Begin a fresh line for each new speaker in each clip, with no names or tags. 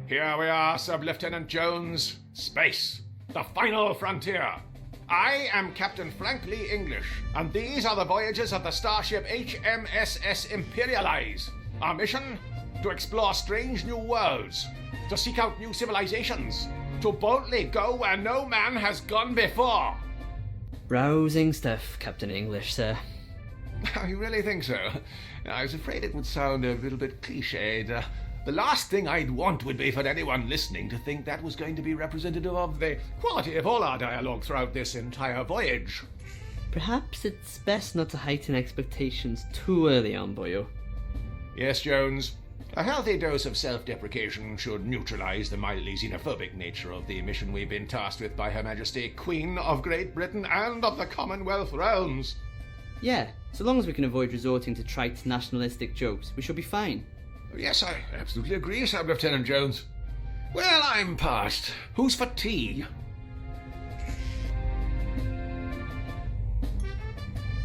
Here we are, Sub-Lieutenant Jones. Space, the final frontier. I am Captain Frank Lee English, and these are the voyages of the starship HMSS Imperialize. Our mission? To explore strange new worlds, to seek out new civilizations, to boldly go where no man has gone before.
Rousing stuff, Captain English, sir.
You really think so? I was afraid it would sound a little bit cliched. The last thing I'd want would be for anyone listening to think that was going to be representative of the quality of all our dialogue throughout this entire voyage.
Perhaps it's best not to heighten expectations too early on, boyo.
Yes, Jones. A healthy dose of self-deprecation should neutralize the mildly xenophobic nature of the mission we've been tasked with by Her Majesty, Queen of Great Britain and of the Commonwealth Realms.
Yeah, so long as we can avoid resorting to trite nationalistic jokes, we should be fine.
Yes, I absolutely agree, Sub-Lieutenant Jones. Well, I'm past. Who's for tea?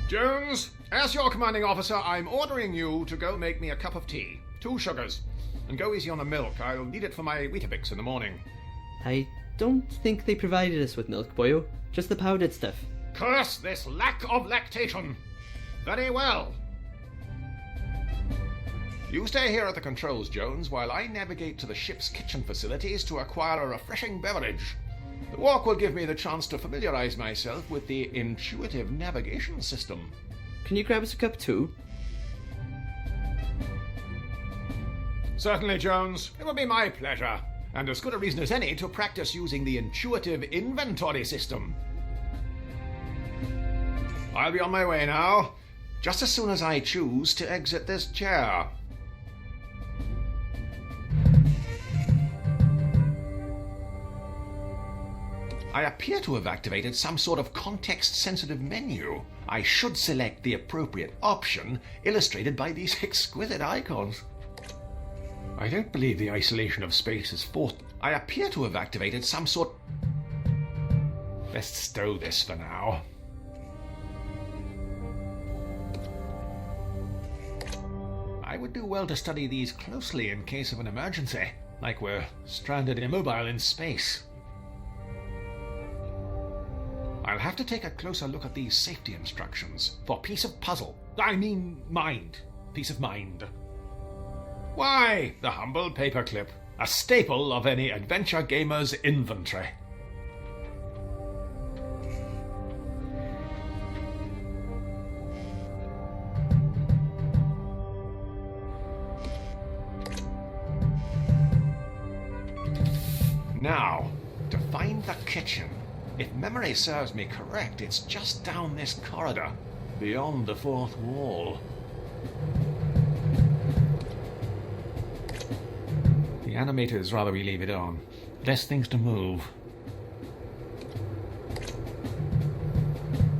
Jones, as your commanding officer, I'm ordering you to go make me a cup of tea. 2 sugars. And go easy on the milk. I'll need it for my Weetabix in the morning.
I don't think they provided us with milk, boyo. Just the powdered stuff.
Curse this lack of lactation! Very well. You stay here at the controls, Jones, while I navigate to the ship's kitchen facilities to acquire a refreshing beverage. The walk will give me the chance to familiarize myself with the intuitive navigation system.
Can you grab us a cup too?
Certainly, Jones. It will be my pleasure. And as good a reason as any to practice using the intuitive inventory system. I'll be on my way now, just as soon as I choose to exit this chair. I appear to have activated some sort of context-sensitive menu. I should select the appropriate option, illustrated by these exquisite icons. I don't believe the isolation of space is forced. I appear to have activated some sort... Best stow this for now. I would do well to study these closely in case of an emergency, like we're stranded immobile in space. I'll have to take a closer look at these safety instructions for peace of mind. Peace of mind. Why, the humble paperclip, a staple of any adventure gamer's inventory. Now, to find the kitchen. If memory serves me correct, it's just down this corridor, beyond the 4th wall. The animators rather we leave it on. Less things to move.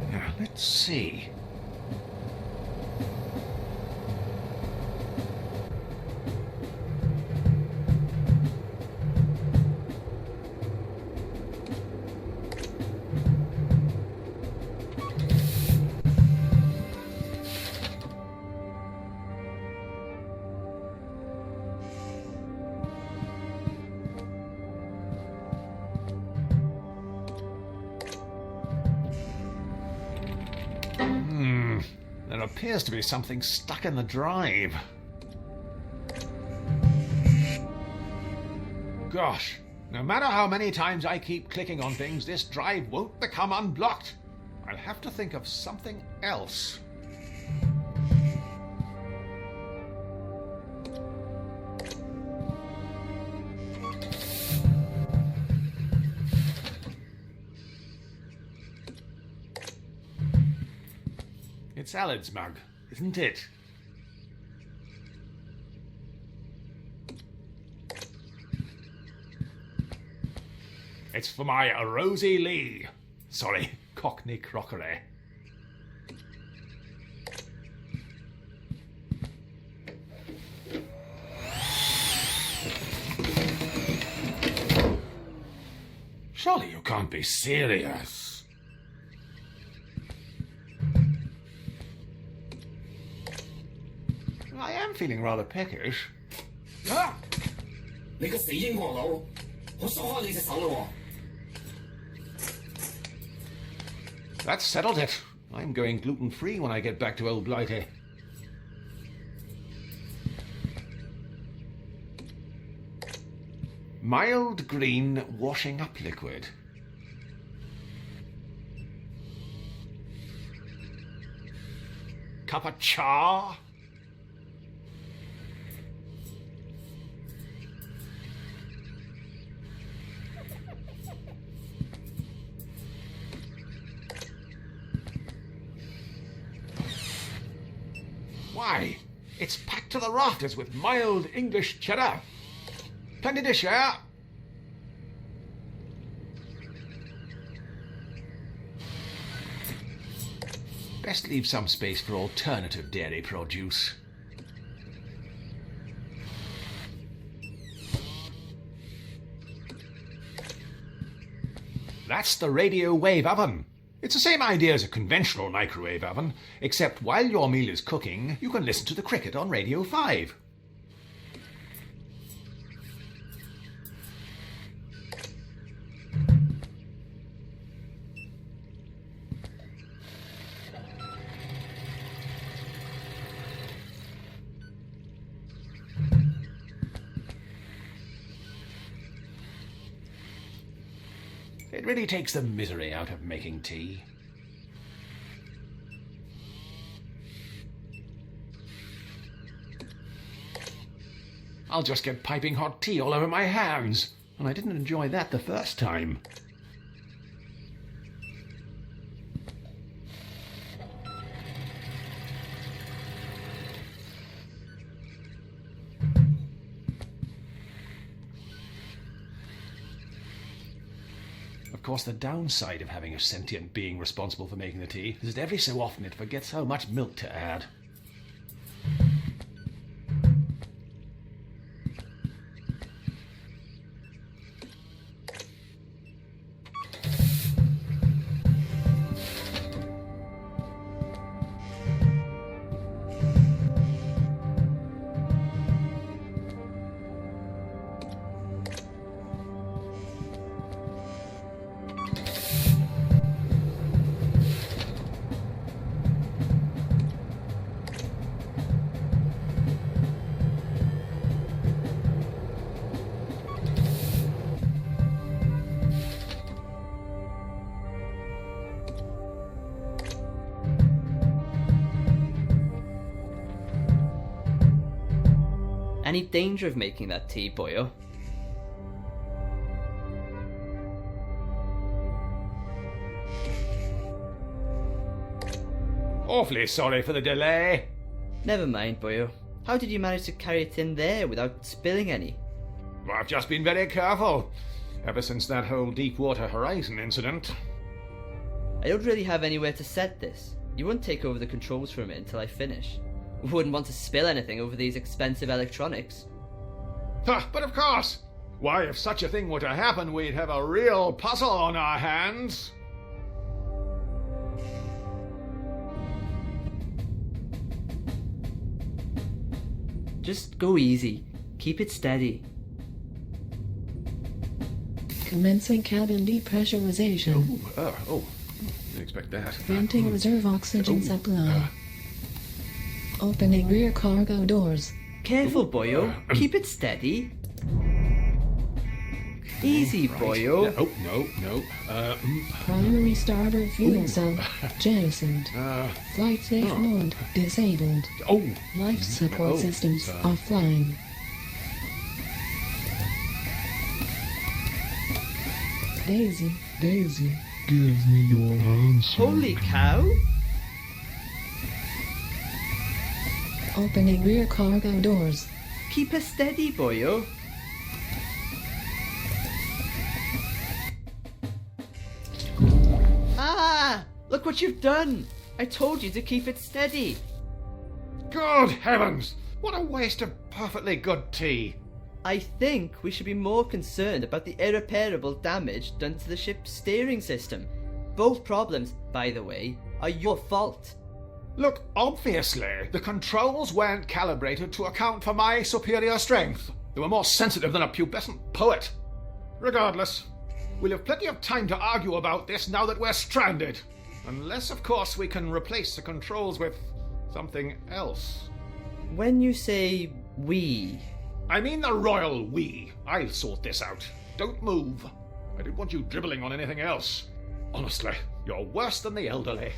Now, let's see. There appears to be something stuck in the drive. Gosh, no matter how many times I keep clicking on things, this drive won't become unblocked. I'll have to think of something else. It's Alan's mug, isn't it? It's for my Rosie Lee. Sorry, Cockney crockery. Surely you can't be serious. I am feeling rather peckish. Ah!
你個死英國佬，我鎖開你隻手咯喎。
That settled it. I'm going gluten-free when I get back to Old Blighty. Mild green washing up liquid. Cup of char. Why, it's packed to the rafters with mild English cheddar. Plenty to share. Best leave some space for alternative dairy produce. That's the radio wave oven. It's the same idea as a conventional microwave oven, except while your meal is cooking, you can listen to the cricket on Radio 5. It really takes the misery out of making tea. I'll just get piping hot tea all over my hands, and I didn't enjoy that the first time. Of course, the downside of having a sentient being responsible for making the tea is that every so often it forgets how much milk to add.
Any danger of making that tea, boyo?
Awfully sorry for the delay.
Never mind, boyo. How did you manage to carry it in there without spilling any?
Well, I've just been very careful, ever since that whole Deepwater Horizon incident.
I don't really have anywhere to set this. You won't take over the controls from it until I finish. Wouldn't want to spill anything over these expensive electronics.
But of course! Why, if such a thing were to happen, we'd have a real puzzle on our hands.
Just go easy. Keep it steady.
Commencing cabin depressurization.
Didn't expect that.
Granting reserve oxygen supply. Opening rear cargo doors.
Careful, boyo. Keep it steady. Easy, boyo.
No.
Primary starter fuel cell jettisoned. Flight safe mode disabled. Life support systems offline. Daisy, give me your answer.
Holy cow!
Opening rear cargo doors.
Keep her steady, boyo. Ah! Look what you've done! I told you to keep it steady.
Good heavens! What a waste of perfectly good tea.
I think we should be more concerned about the irreparable damage done to the ship's steering system. Both problems, by the way, are your fault.
Look, obviously, the controls weren't calibrated to account for my superior strength. They were more sensitive than a pubescent poet. Regardless, we'll have plenty of time to argue about this now that we're stranded. Unless, of course, we can replace the controls with something else.
When you say we...
I mean the royal we. I'll sort this out. Don't move. I don't want you dribbling on anything else. Honestly, you're worse than the elderly.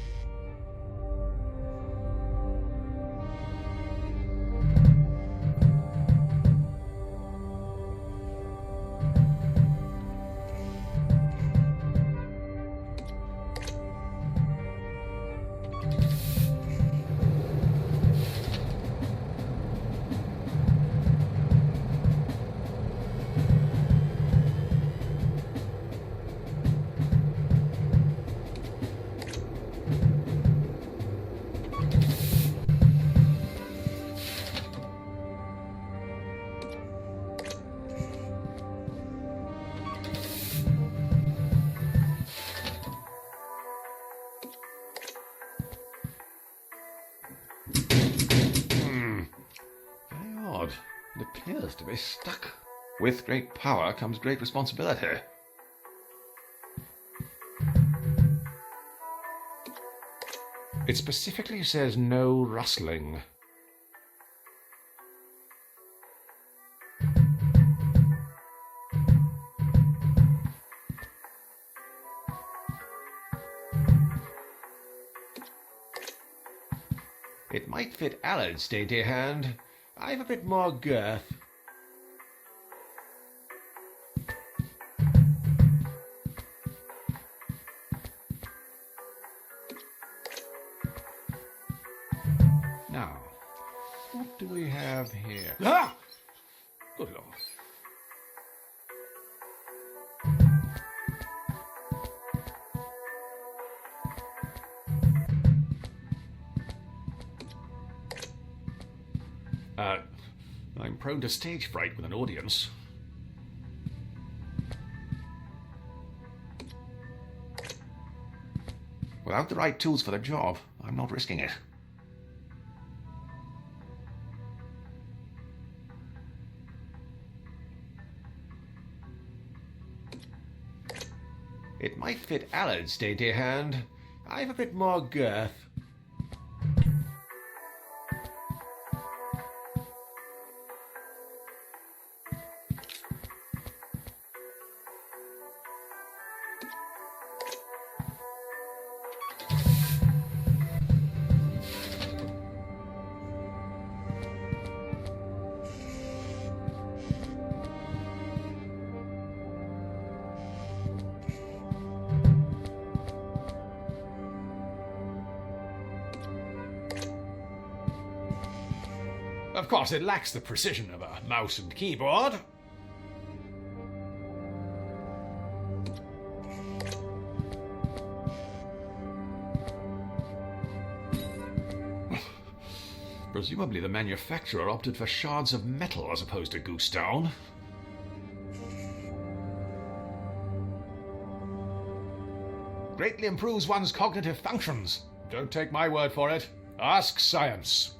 It appears to be stuck. With great power comes great responsibility. It specifically says no rustling. It might fit Allard's dainty hand. I've a bit more girth. Now, what do we have here? Ah! Good Lord. I'm prone to stage fright with an audience. Without the right tools for the job, I'm not risking it. It might fit Allard's dainty hand. I've a bit more girth. Of course, it lacks the precision of a mouse and keyboard. Presumably the manufacturer opted for shards of metal as opposed to goose down. Greatly improves one's cognitive functions. Don't take my word for it. Ask science.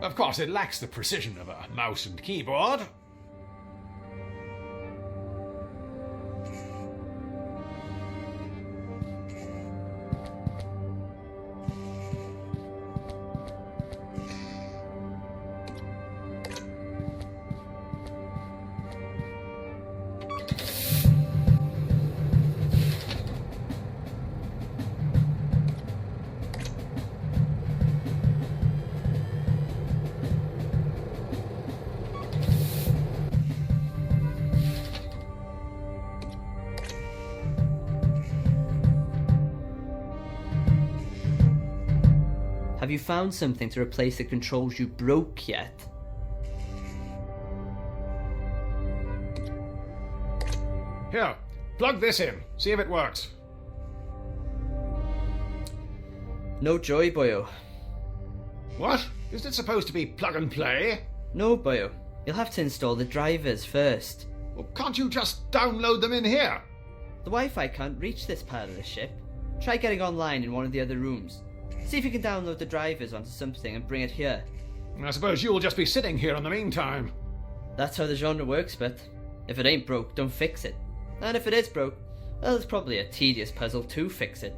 Of course, it lacks the precision of a mouse and keyboard.
Have you found something to replace the controls you broke yet?
Here, plug this in. See if it works.
No joy, boyo.
What? Isn't it supposed to be plug and play?
No, boyo. You'll have to install the drivers first.
Well, can't you just download them in here?
The Wi-Fi can't reach this part of the ship. Try getting online in one of the other rooms. See if you can download the drivers onto something and bring it here.
I suppose you'll just be sitting here in the meantime.
That's how the genre works, but if it ain't broke, don't fix it. And if it is broke, well, it's probably a tedious puzzle to fix it.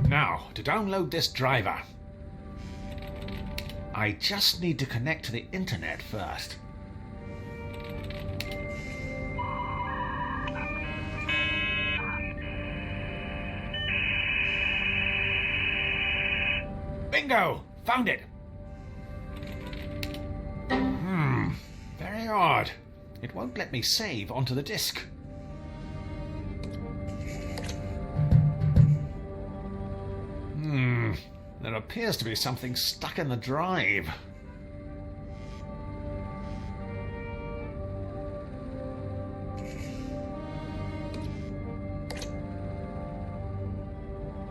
Now, to download this driver, I just need to connect to the internet first. Bingo! Found it! Very odd. It won't let me save onto the disk. There appears to be something stuck in the drive.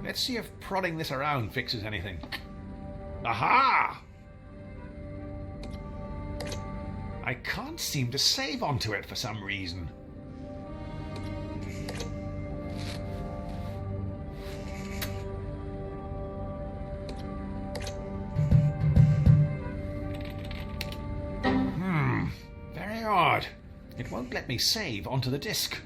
Let's see if prodding this around fixes anything. Aha! I can't seem to save onto it for some reason. Very odd. It won't let me save onto the disk.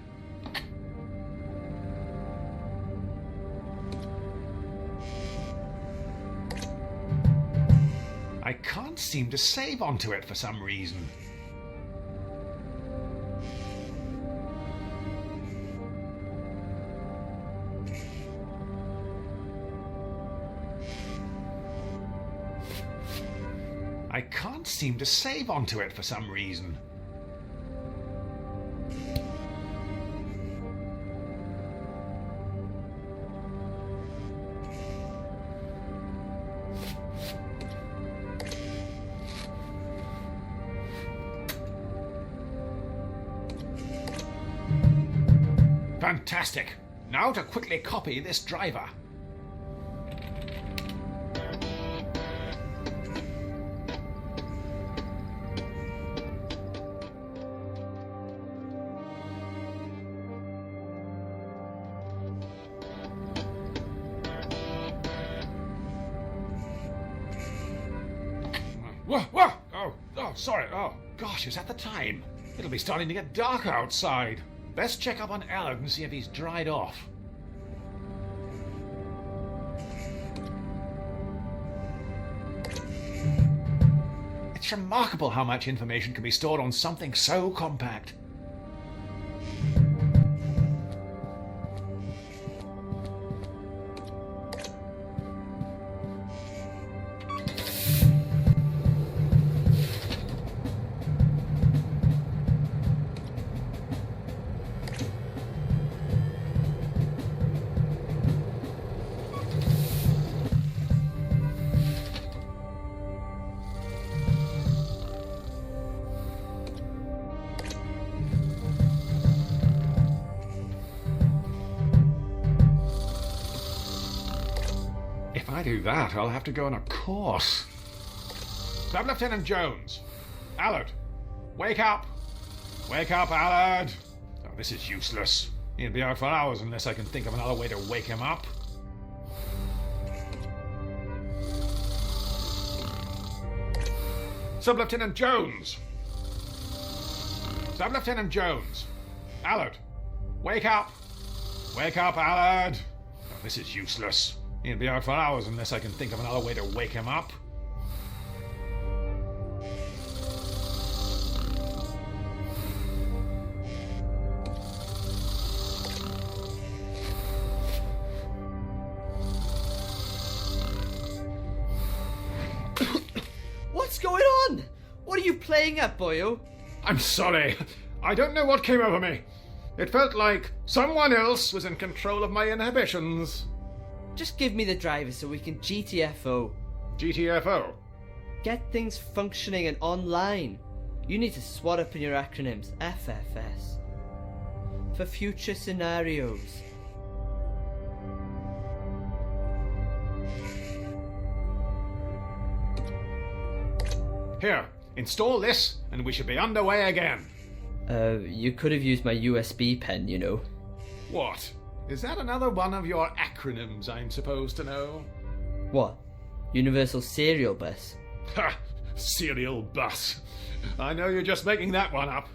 I can't seem to save onto it for some reason. I can't seem to save onto it for some reason. Fantastic! Now to quickly copy this driver. Whoa! Oh, sorry. Oh, gosh, is that the time? It'll be starting to get dark outside. Best check up on Allard and see if he's dried off. It's remarkable how much information can be stored on something so compact. If I do that, I'll have to go on a course. Sub-Lieutenant Jones. Allard, wake up! Wake up, Allard! Oh, this is useless. He'll be out for hours unless I can think of another way to wake him up. Sub-Lieutenant Jones! Sub-Lieutenant Jones! Allard, wake up! Wake up, Allard! Oh, this is useless. He'll be out for hours unless I can think of another way to wake him up.
What are you playing at, boyo?
I'm sorry. I don't know what came over me. It felt like someone else was in control of my inhibitions.
Just give me the driver so we can GTFO.
GTFO?
Get things functioning and online. You need to swat up in your acronyms. FFS. For future scenarios.
Here, install this and we should be underway again.
You could have used my USB pen, you know.
What? Is that another one of your acronyms I'm supposed to know?
What? Universal Serial Bus?
Ha! Serial bus. I know you're just making that one up.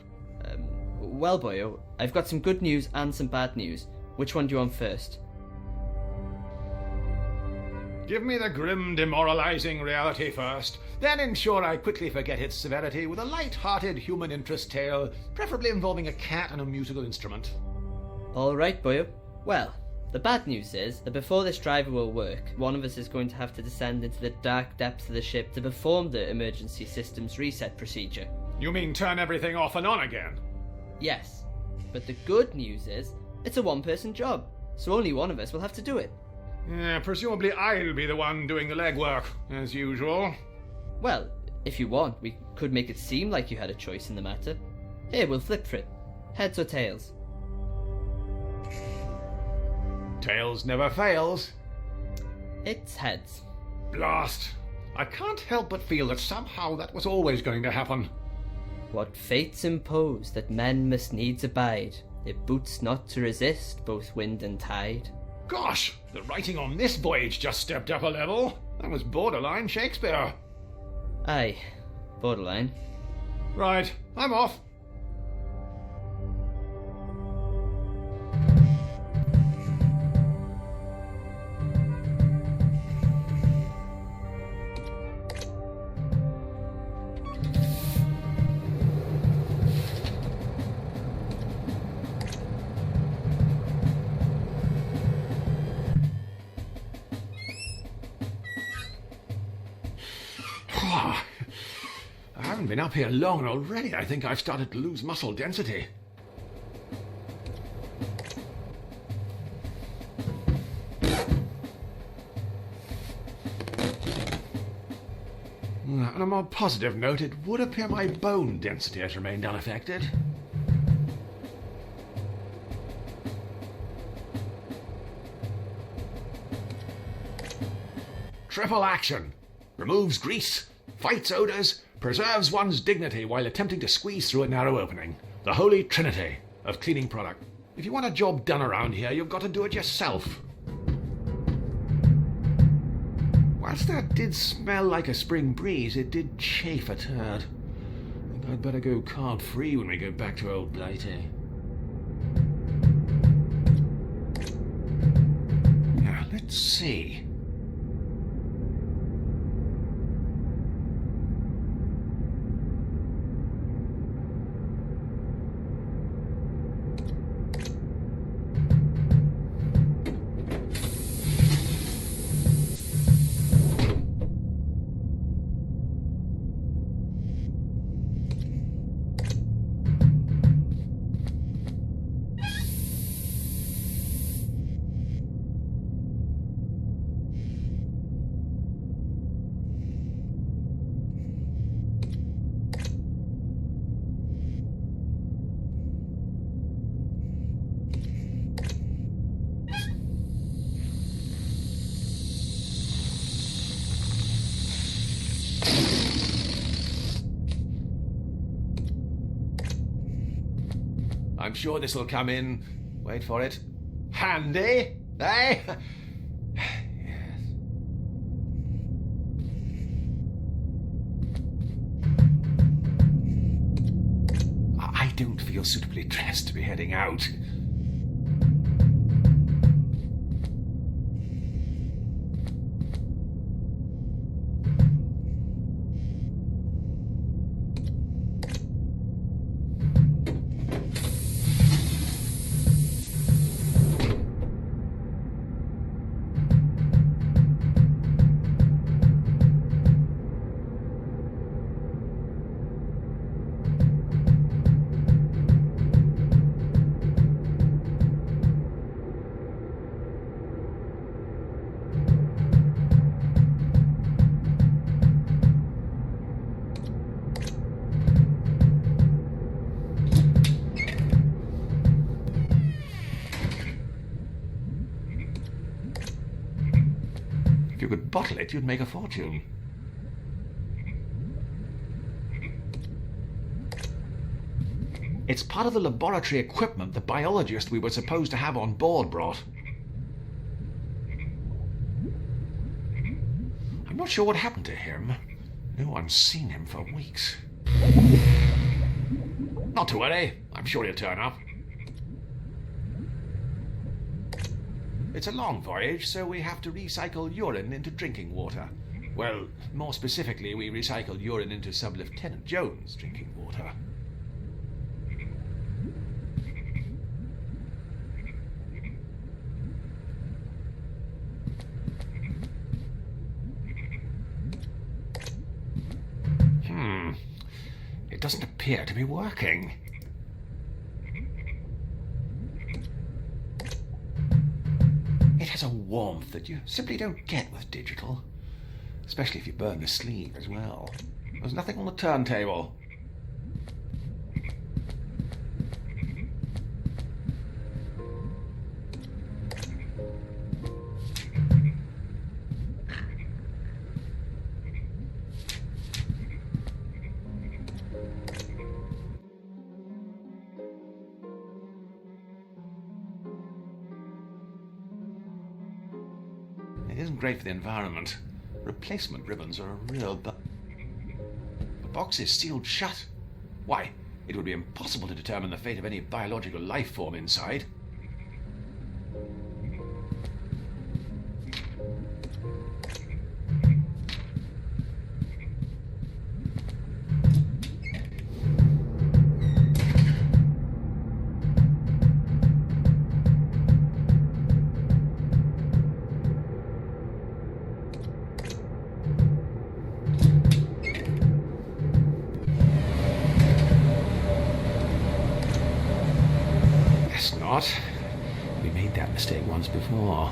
Well, boyo, I've got some good news and some bad news. Which one do you want first?
Give me the grim, demoralizing reality first, then ensure I quickly forget its severity with a light-hearted human interest tale, preferably involving a cat and a musical instrument.
Alright, boyo. Well, the bad news is that before this driver will work, one of us is going to have to descend into the dark depths of the ship to perform the emergency systems reset procedure.
You mean turn everything off and on again?
Yes, but the good news is it's a one-person job, so only one of us will have to do it.
Presumably I'll be the one doing the legwork, as usual.
Well, if you want, we could make it seem like you had a choice in the matter. Here, we'll flip for it. Heads or tails?
Tails never fails.
It's heads.
Blast! I can't help but feel that somehow that was always going to happen.
What fates impose that men must needs abide, it boots not to resist both wind and tide.
Gosh, the writing on this voyage just stepped up a level. That was borderline Shakespeare.
Aye, borderline.
Right, I'm off. I haven't been up here long and already I think I've started to lose muscle density. On a more positive note, it would appear my bone density has remained unaffected. Triple action. Removes grease, fights odours, preserves one's dignity while attempting to squeeze through a narrow opening. The holy trinity of cleaning product. If you want a job done around here, you've got to do it yourself. Whilst that did smell like a spring breeze, it did chafe a turd. I think I'd better go card-free when we go back to old Blighty. Now, let's see. I'm sure this will come in, wait for it, handy, eh? Yes. I don't feel suitably dressed to be heading out. bottle it, you'd make a fortune. It's part of the laboratory equipment the biologist we were supposed to have on board brought. I'm not sure what happened to him. No one's seen him for weeks. Not to worry, I'm sure he'll turn up. It's a long voyage, so we have to recycle urine into drinking water. Well, more specifically, we recycle urine into Sub-Lieutenant Jones' drinking water. It doesn't appear to be working. It has a warmth that you simply don't get with digital. Especially if you burn the sleeve as well. There's nothing on the turntable. It isn't great for the environment. Replacement ribbons are a real The box is sealed shut. Why, it would be impossible to determine the fate of any biological life form inside. Not. We made that mistake once before.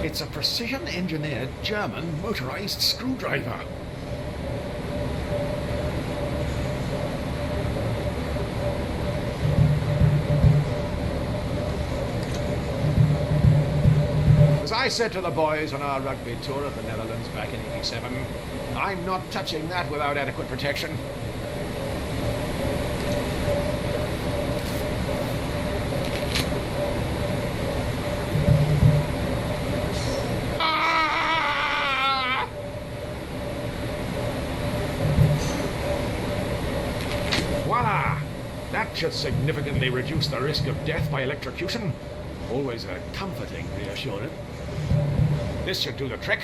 It's a precision-engineered German motorized screwdriver. I said to the boys on our rugby tour of the Netherlands back in '87, I'm not touching that without adequate protection. Ah! Voila! That should significantly reduce the risk of death by electrocution. Always a comforting reassurance. This should do the trick.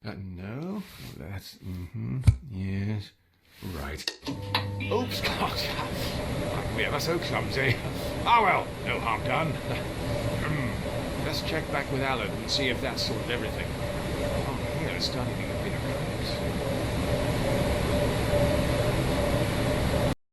No, that's yes, right. Oops, God, we ever so clumsy. Ah well, no harm done. Let's check back with Alan and see if that's sorted everything. Oh, here, starting to